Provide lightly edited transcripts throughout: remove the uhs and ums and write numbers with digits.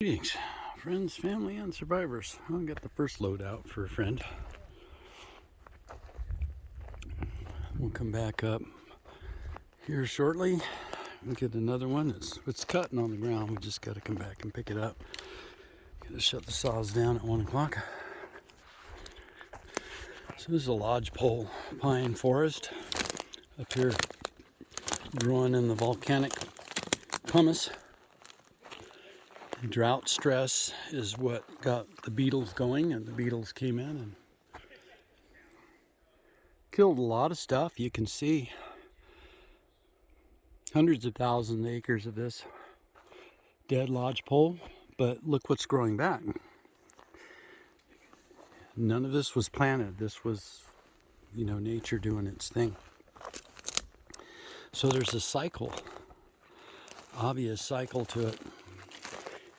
Greetings, friends, family, and survivors. I'll get the first load out for a friend. We'll come back up here shortly and get another one. It's cutting on the ground. We just got to come back and pick it up. Got to shut the saws down at 1 o'clock. So this is a lodgepole pine forest up here, growing in the volcanic pumice. Drought stress is what got the beetles going, and the beetles came in and killed a lot of stuff. You can see hundreds of thousands of acres of this dead lodgepole, but look what's growing back. None of this was planted. This was, nature doing its thing. So there's a cycle, obvious cycle to it.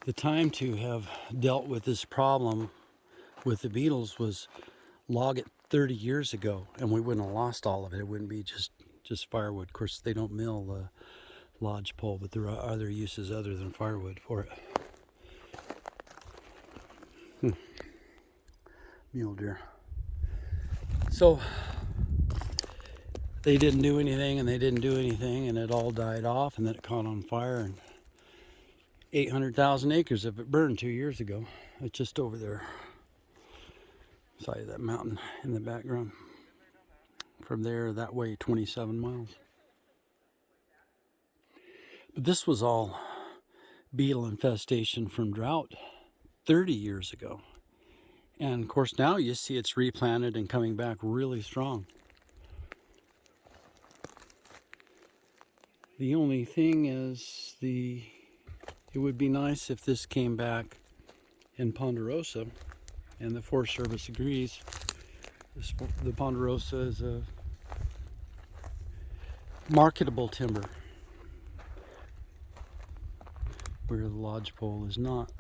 The time to have dealt with this problem with the beetles was log it 30 years ago, and we wouldn't have lost all of it. It wouldn't be just firewood. Of course, they don't mill the lodgepole, but there are other uses other than firewood for it. Mule deer. So they didn't do anything, and it all died off, and then it caught on fire, and 800,000 acres of it burned 2 years ago. It's just over there, side of that mountain in the background. From there, that way, 27 miles. But this was all beetle infestation from drought 30 years ago. And of course, now you see it's replanted and coming back really strong. The only thing is it would be nice if this came back in ponderosa, and the Forest Service agrees. The ponderosa is a marketable timber, where the lodgepole is not,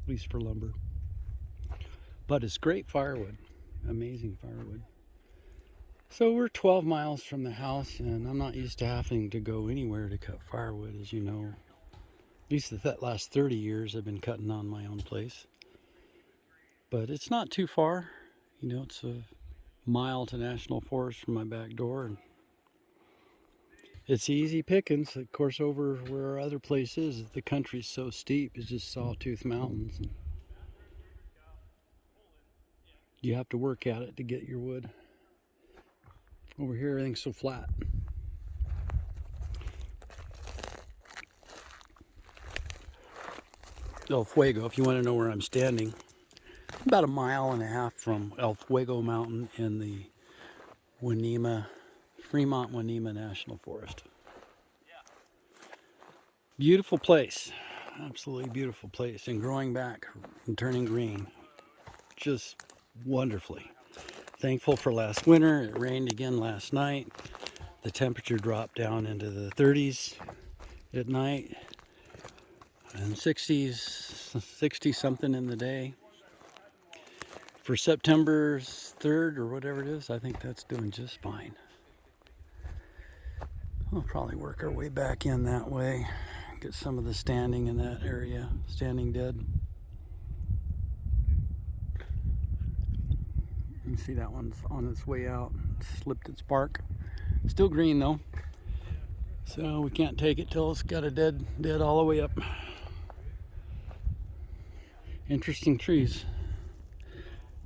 at least for lumber. But it's great firewood, amazing firewood. So we're 12 miles from the house, and I'm not used to having to go anywhere to cut firewood, as you know. At least that last 30 years I've been cutting on my own place. But it's not too far. It's a mile to National Forest from my back door, and it's easy pickings. Of course, over where our other place is, the country's so steep, it's just sawtooth mountains. And you have to work at it to get your wood. Over here, everything's so flat. El Fuego, if you want to know where I'm standing, about 1.5 miles from El Fuego Mountain in the Fremont-Wanema National Forest. Beautiful place, absolutely beautiful place, and growing back and turning green, just wonderfully. Thankful for last winter. It rained again last night. The temperature dropped down into the 30s at night, and 60s, 60 something in the day. For September 3rd or whatever it is, I think that's doing just fine. We'll probably work our way back in that way, get some of the standing in that area, standing dead. You can see that one's on its way out, slipped its bark. Still green though, so we can't take it till it's got a dead all the way up. Interesting trees.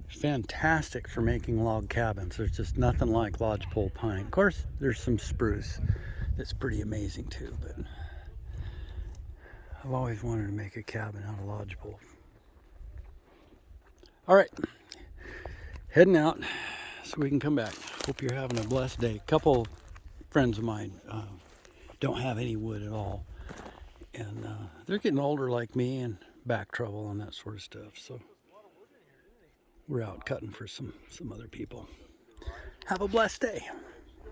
Fantastic for making log cabins. There's just nothing like lodgepole pine. Of course, there's some spruce that's pretty amazing too, but I've always wanted to make a cabin out of lodgepole. All right, heading out so we can come back. Hope you're having a blessed day. A couple friends of mine don't have any wood at all, and they're getting older like me, and back trouble and that sort of stuff. So we're out cutting for some other people. Have a blessed day.